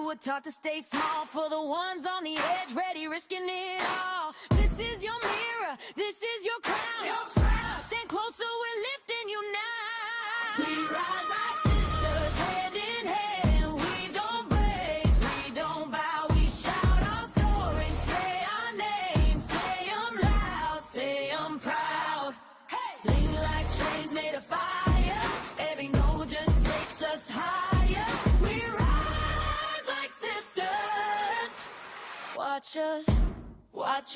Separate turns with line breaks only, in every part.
were taught to stay small for the ones on the edge, ready, risking it all. This is your mirror, this is your crown. Stand closer, we're lifting you now. We rise like sisters, hand in hand. We don't break, we don't bow. We shout our stories, say our names, say 'em loud, say 'em proud. Hey! Lean like chains made of fire. Every note just takes us higher. We rise like sisters. Watch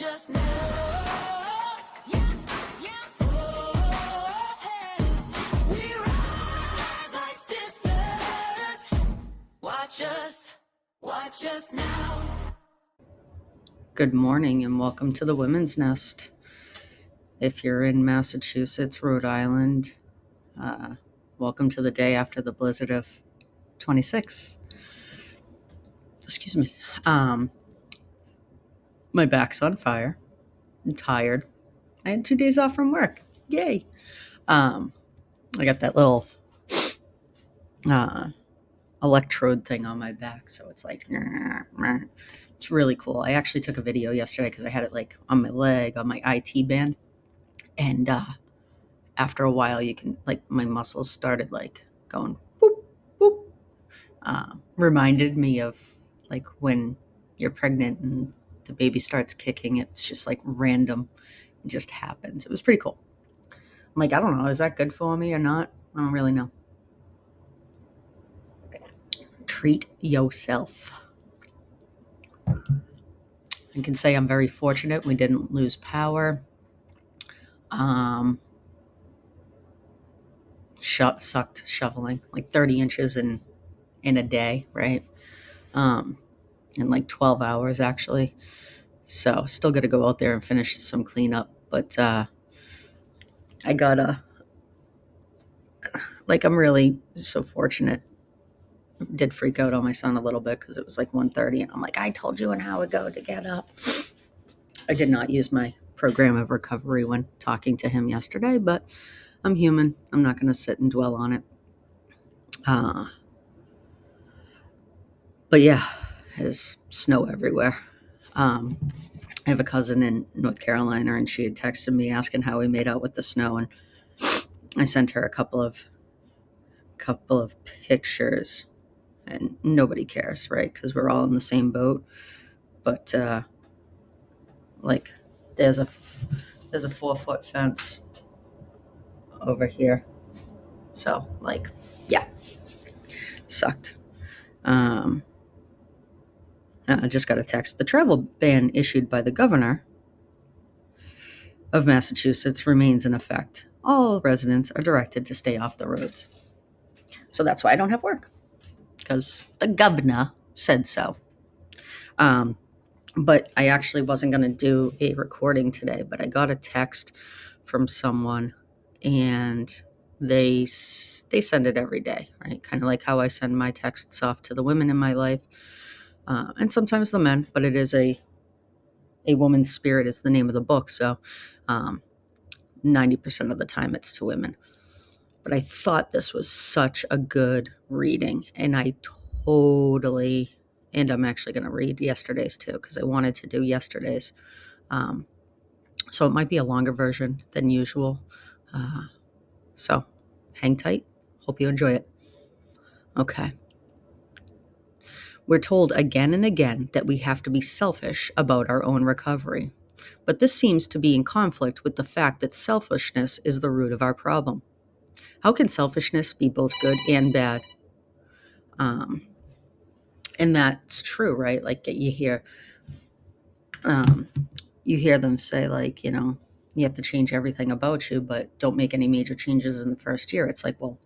us now. Yeah, yeah. Oh, hey. We rise like sisters. Watch us now.
Good morning and welcome to the Women's Nest. If you're in Massachusetts, Rhode Island, welcome to the day after the blizzard of 26. Excuse me. My back's on fire. I'm tired. I had 2 days off from work. Yay. I got that little electrode thing on my back, so it's like, it's really cool. I actually took a video yesterday because I had it like on my leg, on my IT band. And after a while, you can, like, my muscles started like going boop, boop. Reminded me of like when you're pregnant and the baby starts kicking. It's just like random. It just happens. It was pretty cool. I'm like, I don't know, is that good for me or not? I don't really know. Treat yourself. I can say I'm very fortunate. We didn't lose power. Sucked shoveling like 30 inches in a day, right? In like 12 hours actually. So still got to go out there and finish some cleanup. But I gotta, like, I'm really so fortunate. Did freak out on my son a little bit because it was like 1:30 and I'm like, I told you an hour ago to get up. I did not use my program of recovery when talking to him yesterday, but I'm human. I'm not going to sit and dwell on it. But yeah, there's snow everywhere. I have a cousin in North Carolina, and she had texted me asking how we made out with the snow, and I sent her a couple of pictures, and nobody cares, right? Because we're all in the same boat. But like, there's a 4-foot fence over here, so like, yeah, sucked. I just got a text. The travel ban issued by the governor of Massachusetts remains in effect. All residents are directed to stay off the roads. So that's why I don't have work, because the governor said so. But I actually wasn't going to do a recording today, but I got a text from someone, and they send it every day, right? Kind of like how I send my texts off to the women in my life. And sometimes the men, but it is a woman's spirit is the name of the book. So 90% of the time it's to women. But I thought this was such a good reading, and I'm actually going to read yesterday's too, because I wanted to do yesterday's. So it might be a longer version than usual. So hang tight. Hope you enjoy it. Okay. We're told again and again that we have to be selfish about our own recovery. But this seems to be in conflict with the fact that selfishness is the root of our problem. How can selfishness be both good and bad? And that's true, right? Like, you hear them say, like, you have to change everything about you, but don't make any major changes in the first year. It's like, well,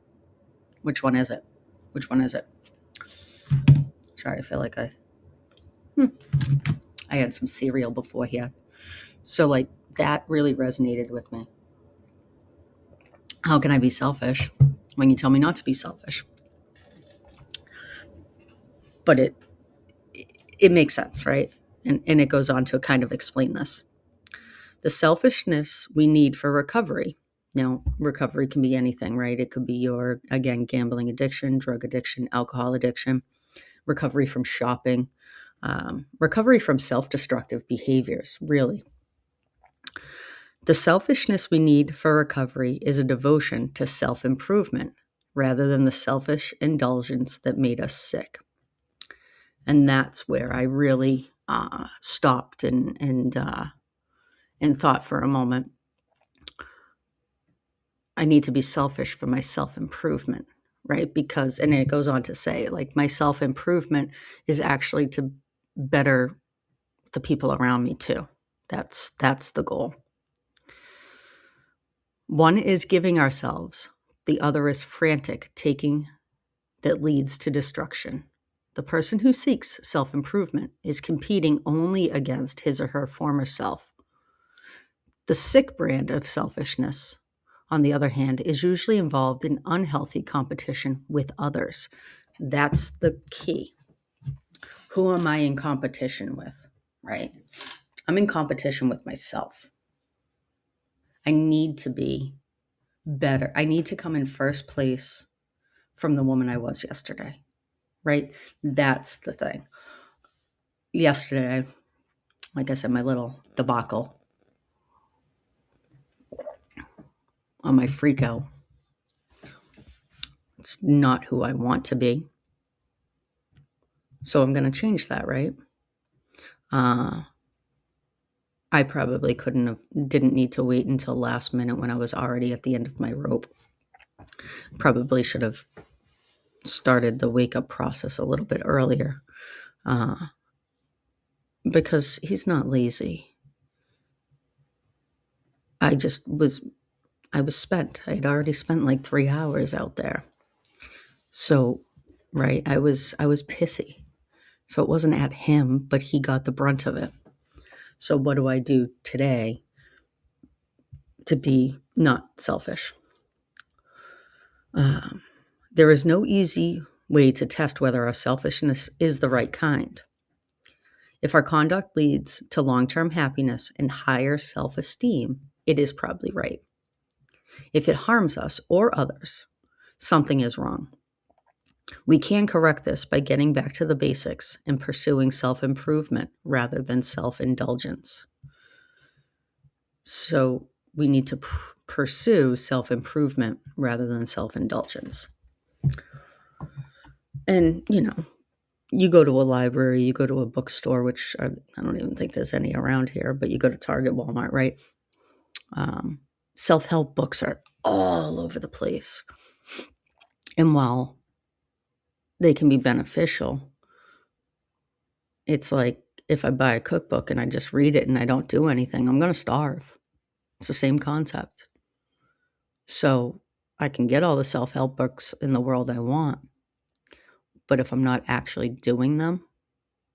which one is it? Which one is it? Sorry, I feel like I had some cereal before here. So, like, that really resonated with me. How can I be selfish when you tell me not to be selfish? But it makes sense, right? And it goes on to kind of explain this. The selfishness we need for recovery. Now, recovery can be anything, right? It could be your, again, gambling addiction, drug addiction, alcohol addiction. recovery from shopping, recovery from self-destructive behaviors, really. The selfishness we need for recovery is a devotion to self-improvement rather than the selfish indulgence that made us sick. And that's where I really stopped and thought for a moment. I need to be selfish for my self-improvement, right? Because, and it goes on to say, like, my self-improvement is actually to better the people around me too. That's the goal. One is giving ourselves, the other is frantic taking that leads to destruction. The person who seeks self-improvement is competing only against his or her former self. The sick brand of selfishness, on the other hand, is usually involved in unhealthy competition with others. That's the key. Who am I in competition with, right? I'm in competition with myself. I need to be better. I need to come in first place from the woman I was yesterday, right? That's the thing. Yesterday, like I said, my little debacle on my freak out. It's not who I want to be. So I'm going to change that, right? I probably didn't need to wait until last minute when I was already at the end of my rope. Probably should have started the wake up process a little bit earlier, because he's not lazy. I was spent. I had already spent like 3 hours out there. So, right, I was pissy. So it wasn't at him, but he got the brunt of it. So what do I do today to be not selfish? There is no easy way to test whether our selfishness is the right kind. If our conduct leads to long-term happiness and higher self-esteem, it is probably right. If it harms us or others, something is wrong. We can correct this by getting back to the basics and pursuing self-improvement rather than self-indulgence. So we need to pursue self-improvement rather than self-indulgence. And, you go to a library, you go to a bookstore, which I don't even think there's any around here, but you go to Target, Walmart, right? Self-help books are all over the place. And while they can be beneficial, it's like if I buy a cookbook and I just read it and I don't do anything, I'm going to starve. It's the same concept. So I can get all the self-help books in the world I want, but if I'm not actually doing them,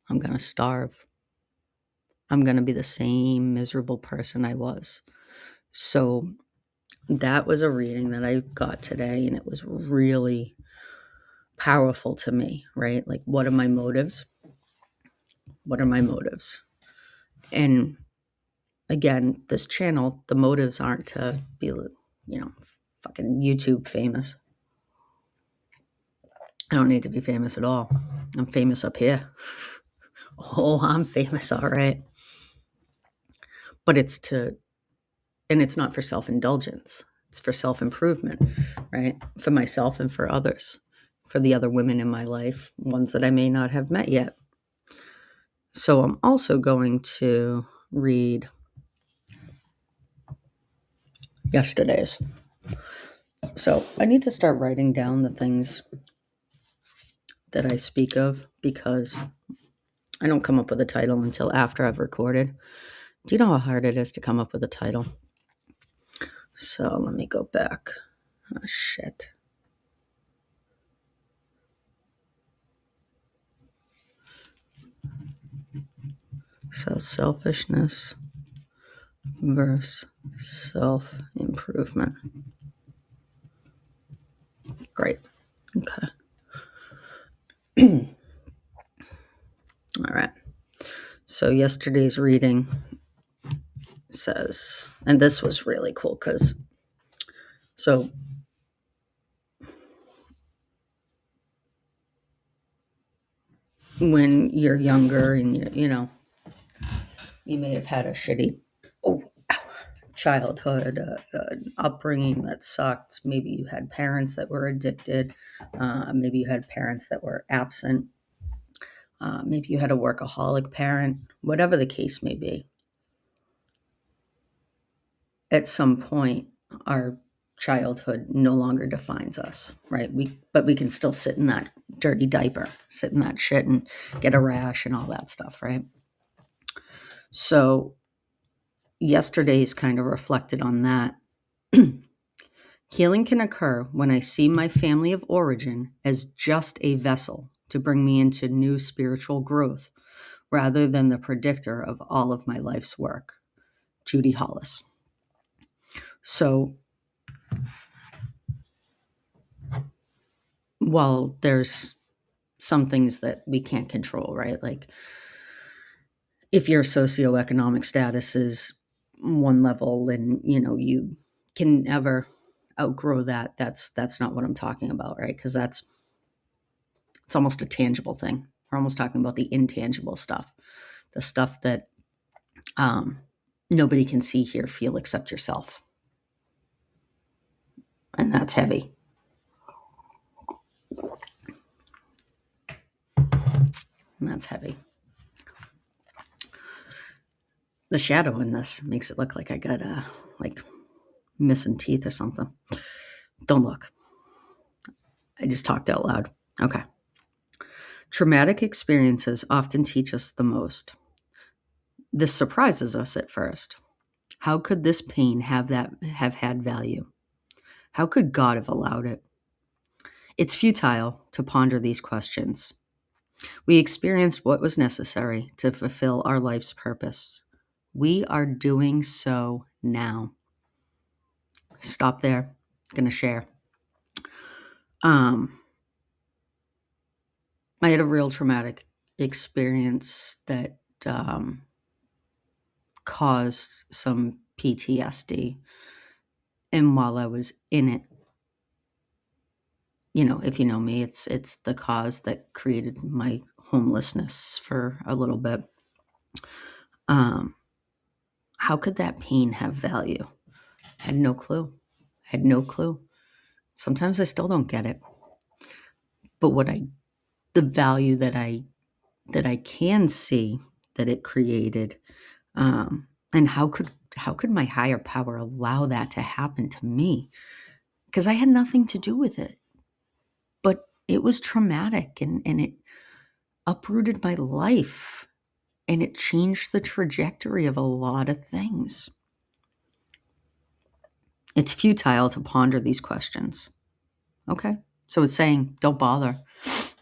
I'm going to starve. I'm going to be the same miserable person I was. So that was a reading that I got today, and it was really powerful to me, right? Like, what are my motives? What are my motives? And again, this channel, the motives aren't to be, fucking YouTube famous. I don't need to be famous at all. I'm famous up here. Oh, I'm famous, all right. But it's not for self-indulgence. It's for self-improvement, right? For myself and for others, for the other women in my life, ones that I may not have met yet. So I'm also going to read yesterday's. So I need to start writing down the things that I speak of, because I don't come up with a title until after I've recorded. Do you know how hard it is to come up with a title? So let me go back. Oh, shit. So selfishness versus self-improvement. Great. Okay. All right. So yesterday's reading says, and this was really cool because, so when you're younger and you may have had a shitty oh, ow, childhood, upbringing that sucked. Maybe you had parents that were addicted. Maybe you had parents that were absent. Maybe you had a workaholic parent. Whatever the case may be, at some point, our childhood no longer defines us, right? But we can still sit in that dirty diaper, sit in that shit and get a rash and all that stuff, right? So yesterday's kind of reflected on that. Healing can occur when I see my family of origin as just a vessel to bring me into new spiritual growth rather than the predictor of all of my life's work. Judy Hollis. So while there's some things that we can't control, right? Like if your socioeconomic status is one level and you can never outgrow that, that's not what I'm talking about, right? Because it's almost a tangible thing. We're almost talking about the intangible stuff, the stuff that nobody can see, hear, feel except yourself. And that's heavy. And that's heavy. The shadow in this makes it look like I got like missing teeth or something. Don't look. I just talked out loud. Okay. Traumatic experiences often teach us the most. This surprises us at first. How could this pain have had value? How could God have allowed it? It's futile to ponder these questions. We experienced what was necessary to fulfill our life's purpose. We are doing so now. Stop there. I'm going to share. I had a real traumatic experience that caused some PTSD. And while I was in it, if you know me, it's the cause that created my homelessness for a little bit. How could that pain have value? I had no clue. Sometimes I still don't get it. But the value that I can see that it created, and how could my higher power allow that to happen to me? Because I had nothing to do with it. But it was traumatic and it uprooted my life and it changed the trajectory of a lot of things. It's futile to ponder these questions. Okay? So it's saying, don't bother.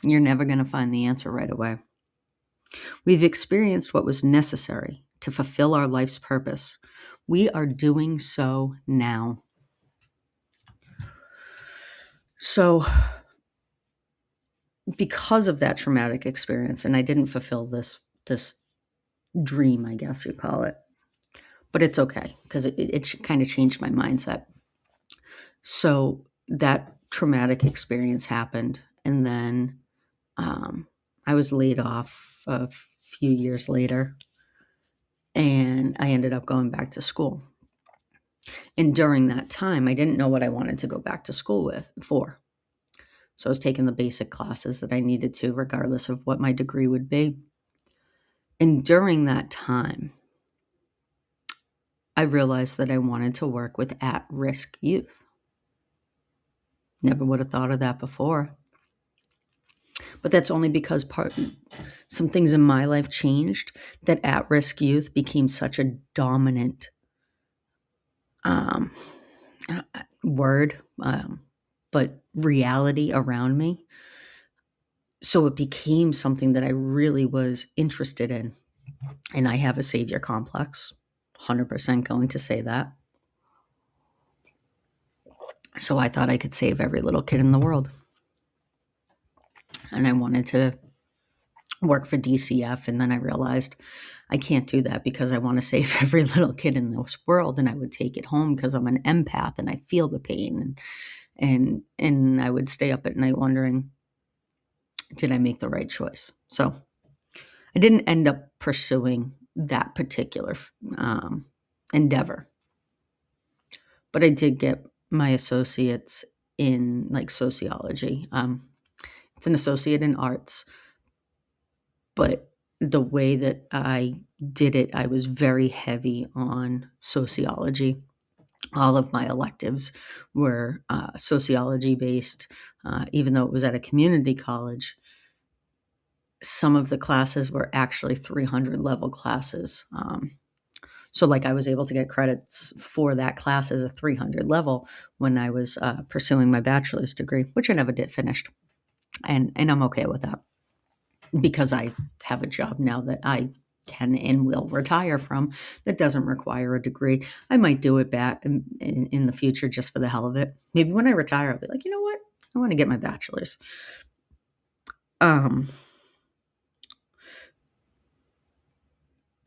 You're never going to find the answer right away. We've experienced what was necessary to fulfill our life's purpose. We are doing so now. So, because of that traumatic experience, and I didn't fulfill this dream, I guess you call it, but it's okay because it kind of changed my mindset. So that traumatic experience happened, and then I was laid off a few years later, and I ended up going back to school. And during that time, I didn't know what I wanted to go back to school for. So I was taking the basic classes that I needed to, regardless of what my degree would be. And during that time, I realized that I wanted to work with at-risk youth. Never would have thought of that before. But that's only because some things in my life changed, that at-risk youth became such a dominant word, but reality around me. So it became something that I really was interested in. And I have a savior complex, 100% going to say that. So I thought I could save every little kid in the world. And I wanted to work for DCF. And then I realized I can't do that because I want to save every little kid in this world. And I would take it home because I'm an empath and I feel the pain. And I would stay up at night wondering, did I make the right choice? So I didn't end up pursuing that particular endeavor, but I did get my associates in like sociology. It's an associate in arts, but the way that I did it, I was very heavy on sociology. All of my electives were sociology based, even though it was at a community college. Some of the classes were actually 300 level classes. So, like, I was able to get credits for that class as a 300 level when I was pursuing my bachelor's degree, which I never did finish. And I'm okay with that because I have a job now that I can and will retire from that doesn't require a degree. I might do it back in the future just for the hell of it. Maybe when I retire, I'll be like, you know what? I want to get my bachelor's.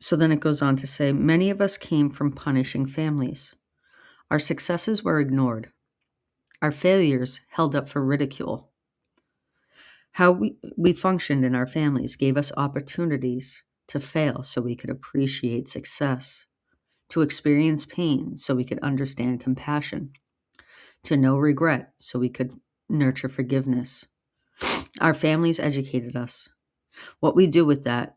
So then it goes on to say, many of us came from punishing families. Our successes were ignored. Our failures held up for ridicule. How we functioned in our families gave us opportunities to fail so we could appreciate success, to experience pain so we could understand compassion, to know regret so we could nurture forgiveness. Our families educated us. What we do with that,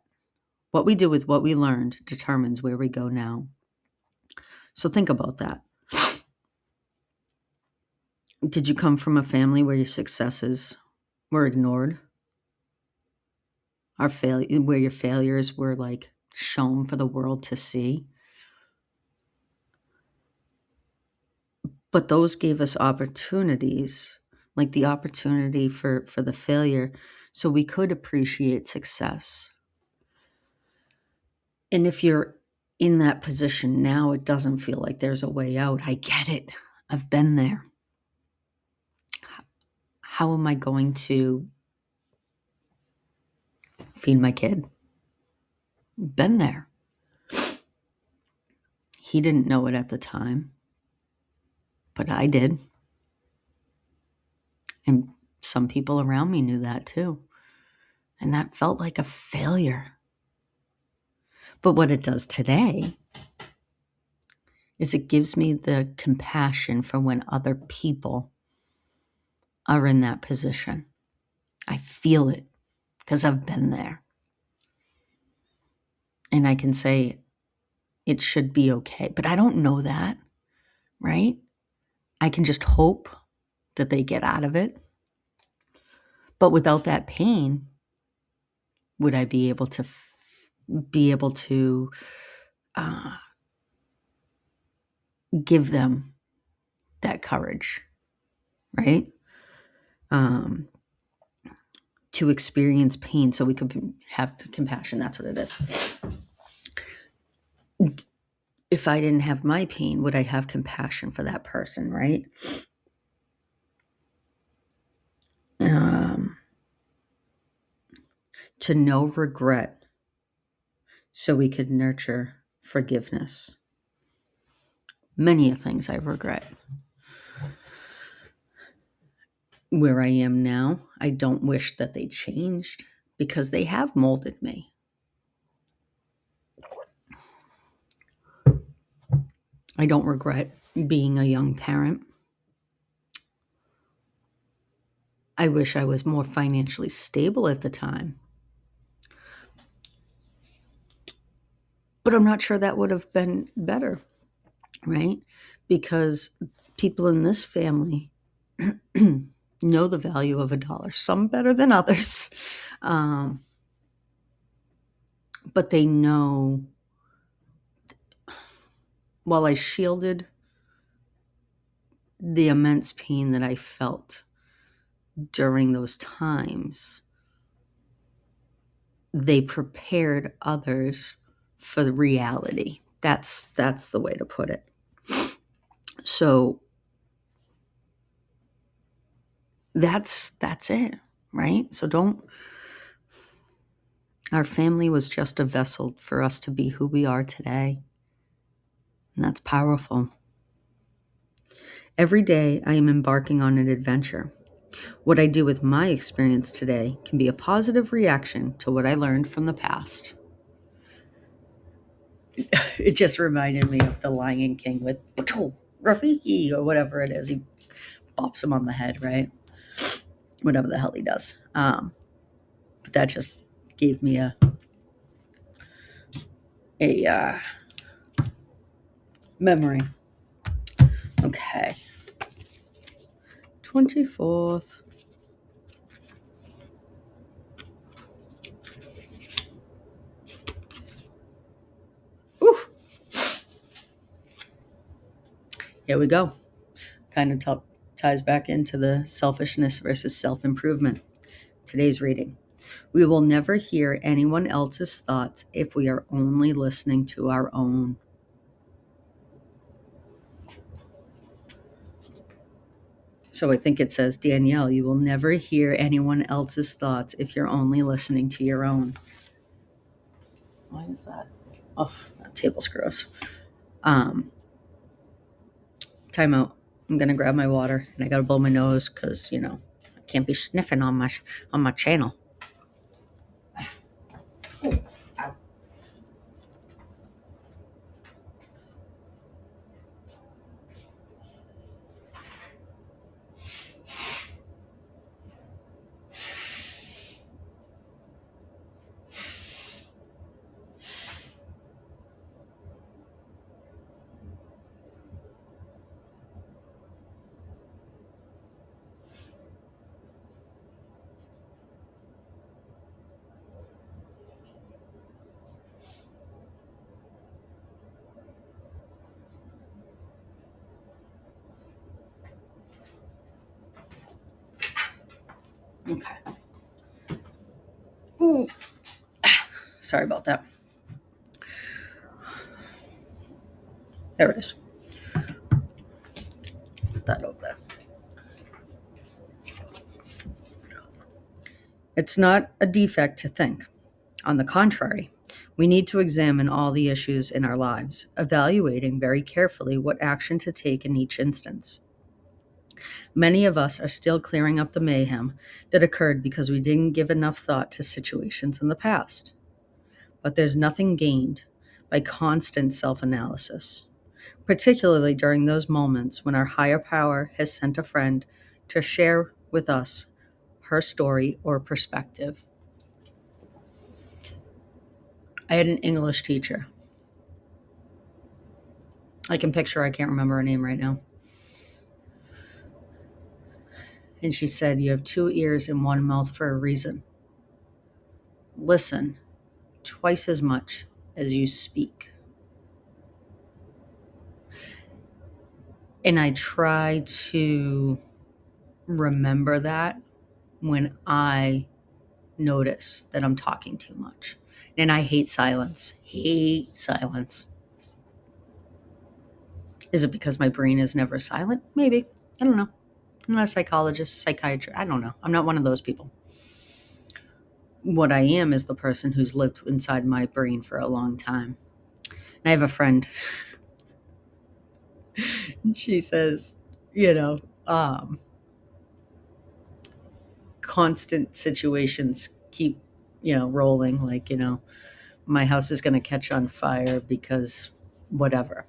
what we do with what we learned, determines where we go now. So think about that. Did you come from a family where your successes were ignored? Where your failures were like shown for the world to see? But those gave us opportunities, like the opportunity for the failure, so we could appreciate success. And if you're in that position now, it doesn't feel like there's a way out. I get it. I've been there. How am I going to feed my kid? Been there. He didn't know it at the time, but I did. And some people around me knew that too. And that felt like a failure. But what it does today is it gives me the compassion for when other people are in that position. I feel it because I've been there. And I can say it should be okay. But I don't know that, right? I can just hope that they get out of it. But without that pain, would I be able to give them that courage, right? To experience pain so we could have compassion. That's what it is. If I didn't have my pain, would I have compassion for that person, right? To know regret so we could nurture forgiveness. Many things I regret. Where I am now, I don't wish that they changed because they have molded me. I don't regret being a young parent. I wish I was more financially stable at the time. But I'm not sure that would have been better, right? Because people in this family know the value of a dollar, some better than others. But they know, while I shielded the immense pain that I felt during those times, they prepared others for the reality. That's the way to put it. So that's it, right? So our family was just a vessel for us to be who we are today. And that's powerful. Every day I am embarking on an adventure. What I do with my experience today can be a positive reaction to what I learned from the past. It just reminded me of the Lion King with Rafiki or whatever it is. He bops him on the head, right? Whatever the hell he does. But that just gave me a memory. Okay. 24th. Ooh. Here we go. Kind of ties back into the selfishness versus self-improvement. Today's reading. We will never hear anyone else's thoughts if we are only listening to our own. So I think it says, Danielle, you will never hear anyone else's thoughts if you're only listening to your own. Why is that? Oh, that table's gross. Time out. I'm gonna grab my water and I gotta blow my nose because I can't be sniffing on my channel. Oh, ow. Okay. Ooh. Sorry about that. There it is. Put that over there. It's not a defect to think. On the contrary, we need to examine all the issues in our lives, evaluating very carefully what action to take in each instance. Many of us are still clearing up the mayhem that occurred because we didn't give enough thought to situations in the past. But there's nothing gained by constant self-analysis, particularly during those moments when our higher power has sent a friend to share with us her story or perspective. I had an English teacher. I can picture her, I can't remember her name right now. And she said, "You have two ears and one mouth for a reason. Listen twice as much as you speak." And I try to remember that when I notice that I'm talking too much. And I hate silence. Hate silence. Is it because my brain is never silent? Maybe. I don't know. I'm not a psychologist, psychiatrist. I don't know. I'm not one of those people. What I am is the person who's lived inside my brain for a long time. And I have a friend. She says, constant situations keep, rolling. Like, my house is going to catch on fire because whatever,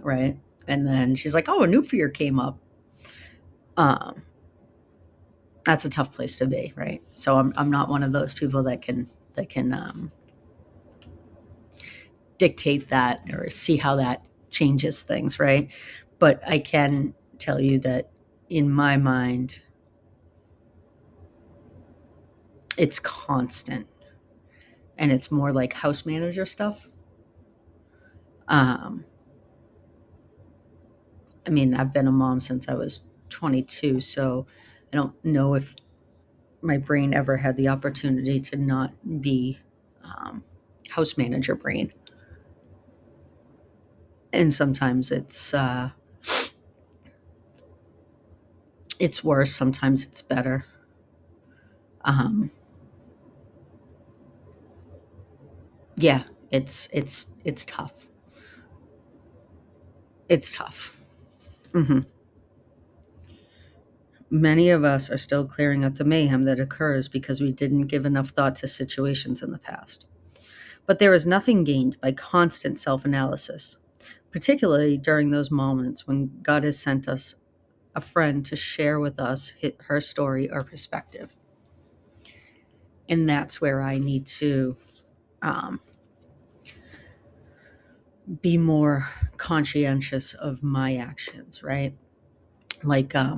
right? And then she's like, "Oh, a new fear came up." That's a tough place to be, right? So I'm not one of those people that can dictate that or see how that changes things, right? But I can tell you that in my mind, it's constant, and it's more like house manager stuff. I mean, I've been a mom since I was 22, so I don't know if my brain ever had the opportunity to not be house manager brain. And sometimes it's worse. Sometimes it's better. Yeah, it's tough. It's tough. Many of us are still clearing up the mayhem that occurs because we didn't give enough thought to situations in the past. But there is nothing gained by constant self analysis, particularly during those moments when God has sent us a friend to share with us her story or perspective. And that's where I need to um, be more conscientious of my actions, right? Like, I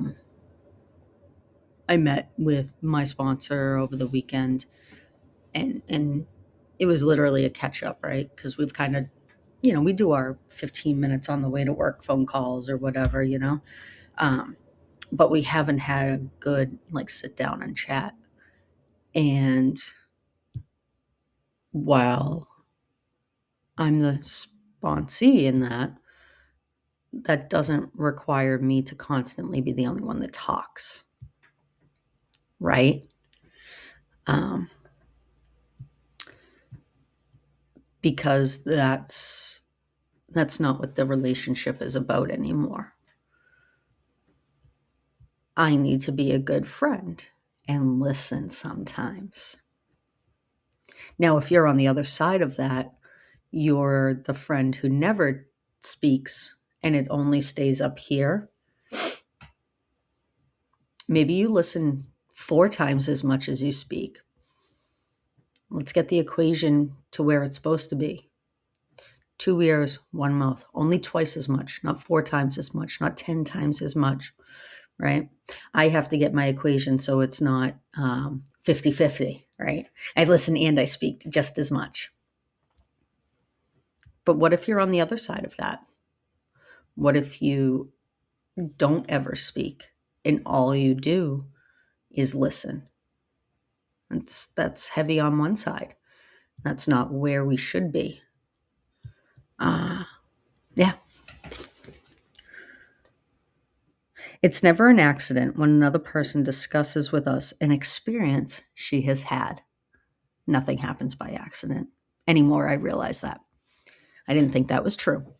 met with my sponsor over the weekend, and it was literally a catch up, right? Because we've kind of, we do our 15 minutes on the way to work phone calls or whatever, um, but we haven't had a good like sit down and chat. And while I'm the sponsee in that, that doesn't require me to constantly be the only one that talks, right? Um, because that's not what the relationship is about anymore. I need to be a good friend and listen sometimes. Now, if you're on the other side of that, you're the friend who never speaks and it only stays up here. Maybe you listen 4 times as much as you speak. Let's get the equation to where it's supposed to be. 2 ears, one mouth, only twice as much, not 4 times as much, not 10 times as much, right? I have to get my equation so it's not 50-50, right? I listen and I speak just as much. But what if you're on the other side of that? What if you don't ever speak and all you do is listen? That's heavy on one side. That's not where we should be. Yeah. It's never an accident when another person discusses with us an experience she has had. Nothing happens by accident. Anymore, I realize that. I didn't think that was true.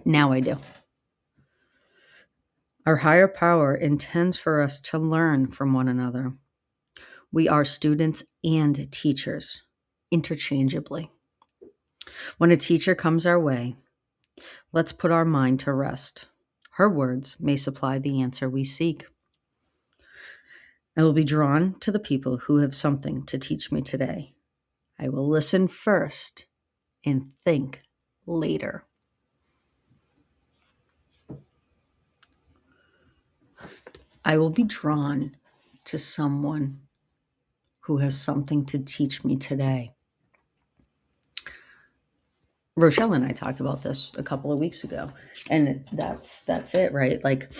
Now I do. Our higher power intends for us to learn from one another. We are students and teachers, interchangeably. When a teacher comes our way, let's put our mind to rest. Her words may supply the answer we seek. I will be drawn to the people who have something to teach me today. I will listen first and think later. I will be drawn to someone who has something to teach me today. Rochelle and I talked about this a couple of weeks ago, and that's it, right? Like,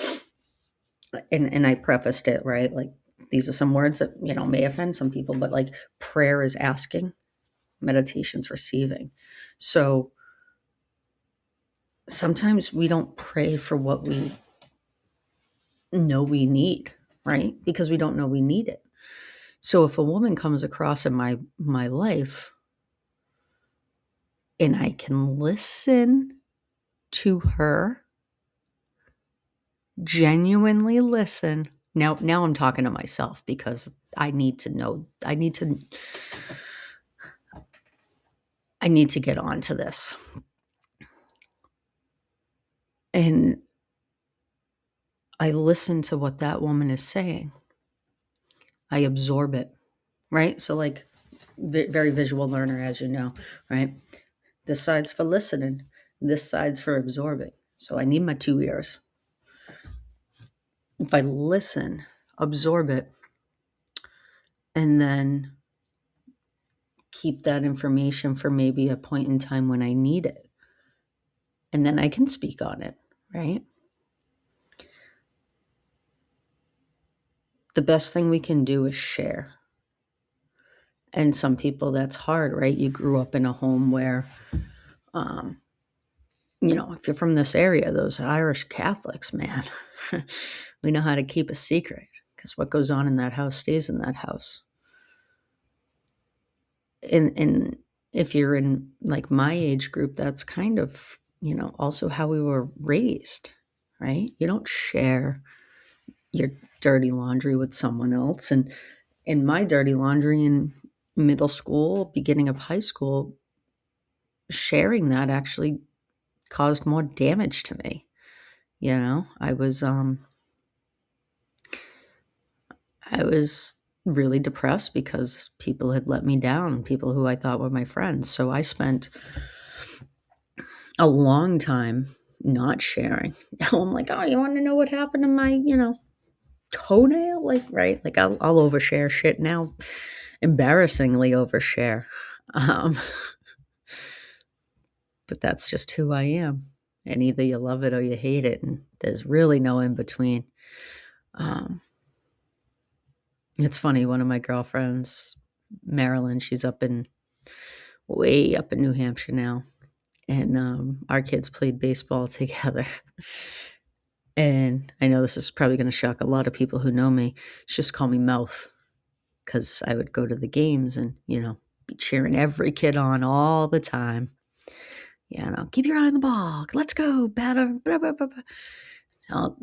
and I prefaced it, right? Like, these are some words that, may offend some people, but like prayer is asking, meditation's receiving. So sometimes we don't pray for what we know we need, right? Because we don't know we need it. So if a woman comes across in my life and I can listen to her, genuinely listen. Now I'm talking to myself because I need to know, I need to get onto this. And I listen to what that woman is saying. I absorb it, right? So like very visual learner, as you know, right? This side's for listening. This side's for absorbing. So I need my 2 ears. If I listen, absorb it, and then keep that information for maybe a point in time when I need it. And then I can speak on it, right? The best thing we can do is share. And some people that's hard, right? You grew up in a home where, if you're from this area, those Irish Catholics, man, we know how to keep a secret because what goes on in that house stays in that house. And if you're in like my age group, that's kind of, also how we were raised, right? You don't share your dirty laundry with someone else. And in my dirty laundry in middle school, beginning of high school, sharing that actually caused more damage to me. You know, I was really depressed because people had let me down, people who I thought were my friends. So I spent a long time not sharing. Now I'm like, oh, you want to know what happened to my, toenail? Like, right? Like I'll overshare shit now, embarrassingly overshare. Um, but that's just who I am. And either you love it or you hate it. And there's really no in between. Um, it's funny. One of my girlfriends, Marilyn, she's way up in New Hampshire now. And our kids played baseball together. And I know this is probably going to shock a lot of people who know me. She just called me Mouth because I would go to the games and, be cheering every kid on all the time. Keep your eye on the ball. Let's go, batter. Blah, blah, blah, blah. Oh,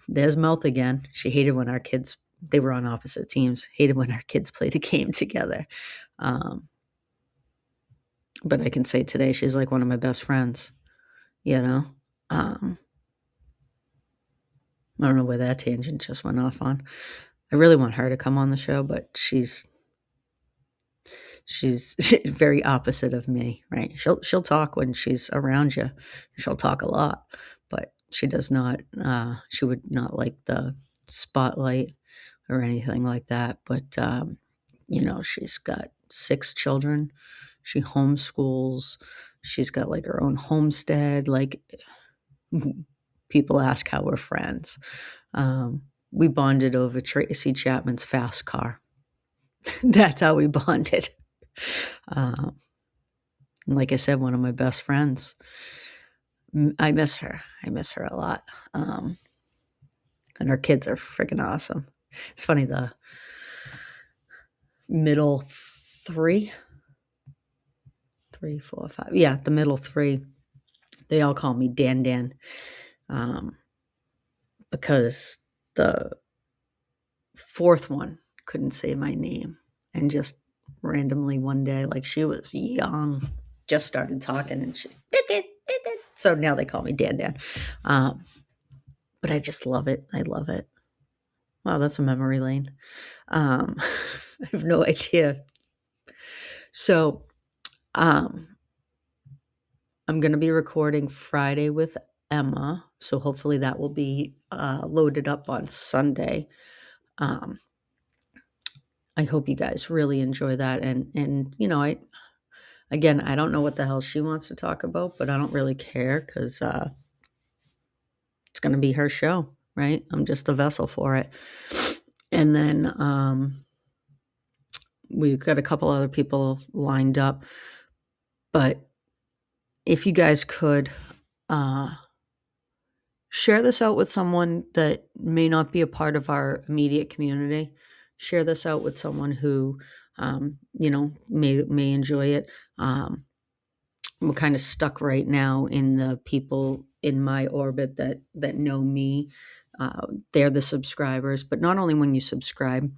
there's Mouth again. She hated when our kids, they were on opposite teams, hated when our kids played a game together. But I can say today she's like one of my best friends, Um, I don't know where that tangent just went off on. I really want her to come on the show, but she's very opposite of me, right? She'll talk when she's around you. She'll talk a lot, but she does not. She would not like the spotlight or anything like that. But she's got 6 children. She homeschools. She's got like her own homestead. Like people ask how we're friends. We bonded over Tracy Chapman's fast car. That's how we bonded. And like I said, one of my best friends. I miss her. I miss her a lot. And her kids are freaking awesome. It's funny, the middle 3, 4, 5. Yeah, the middle 3. They all call me Dan Dan. Because the 4th one couldn't say my name and just randomly one day, like she was young, just started talking and she did it. So now they call me Dan Dan. But I just love it. I love it. Wow, that's a memory lane. I have no idea. So I'm going to be recording Friday with Emma. So hopefully that will be loaded up on Sunday. I hope you guys really enjoy that. And I don't know what the hell she wants to talk about, but I don't really care because it's going to be her show, right? I'm just the vessel for it. And then we've got a couple other people lined up. But if you guys could share this out with someone that may not be a part of our immediate community, share this out with someone who, may enjoy it. We're kind of stuck right now in the people in my orbit that know me. They're the subscribers. But not only when you subscribe,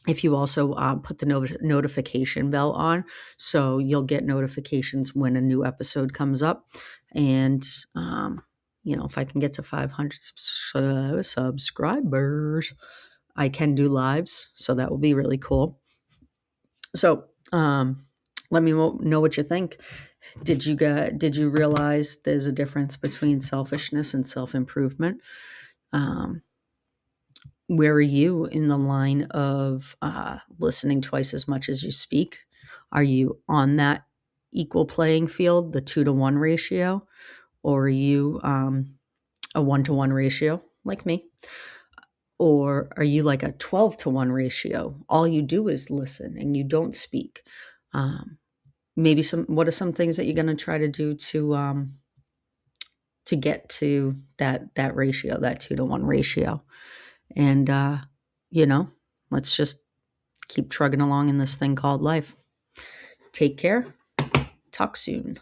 if you also put the notification bell on, so you'll get notifications when a new episode comes up. And, if I can get to 500 subscribers, I can do lives. So that will be really cool. So let me know what you think. Did you realize there's a difference between selfishness and self-improvement? Where are you in the line of listening twice as much as you speak? Are you on that equal playing field, the 2-to-1 ratio? Or are you a 1-to-1 ratio like me? Or are you like a 12-to-1 ratio? All you do is listen and you don't speak. Maybe what are some things that you're going to try to do to get to that ratio, that 2-to-1 ratio? And let's just keep trugging along in this thing called life. Take care. Talk soon.